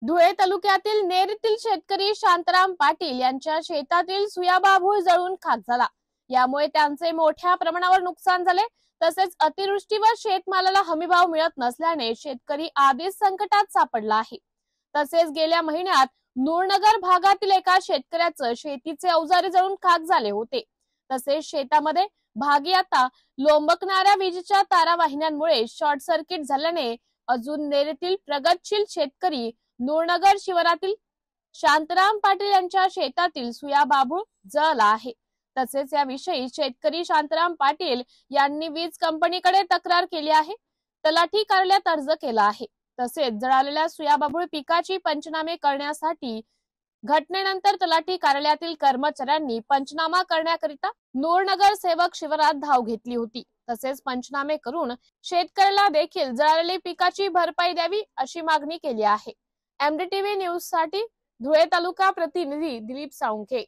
धुळे तालुक्यातील नेर येथील शेतकरी शांताराम पाटील यांच्या शेतातील सुयाबाभूळ जळून खाक झाला। यामुळे त्यांचे मोठ्या प्रमाणावर नुकसान झाले। तसेच अतिवृष्टी व शेतमालाला हमीभाव मिळत नसल्याने शेतकरी आधीच संकटात सापडला आहे। तसेच गेल्या महिन्यात नूरनगर भागातील एका शेतकऱ्याचं शेतीचे अवजारे जळून खाक झाले होते। तसेच शेतामध्ये भागी आता लोंबकणाऱ्या विजेच्या तारा वाहिन्यांमुळे शॉर्ट सर्किट झाल्याने अजून नेर येथील प्रगतशील शेतकरी नूरनगर शिवारातील शांताराम पाटील यांच्या शेतातील सुयाबाभूळ जळला आहे। तसेच याविषयी शेतकरी शांताराम पाटील यांनी वीज कंपनीकडे तक्रार केली आहे। तलाठी कार्यालयात अर्ज केला आहे। तसेच जळालेल्या सुयाबाभूळ पिकाची पंचनामे करण्यासाठी घटनेनंतर तलाठी कार्यालयातील कर्मचाऱ्यांनी पंचनामा करण्याकरिता नूरनगर सेवक शिवारात धाव घेतली होती। तसेच पंचनामे करून शेतकऱ्याला देखील जळालेली पिकाची भरपाई द्यावी अशी मागणी केली आहे। एमडीटीव्ही न्यूज साठी धुळे तालुका प्रतिनिधी दिलीप साळुंखे।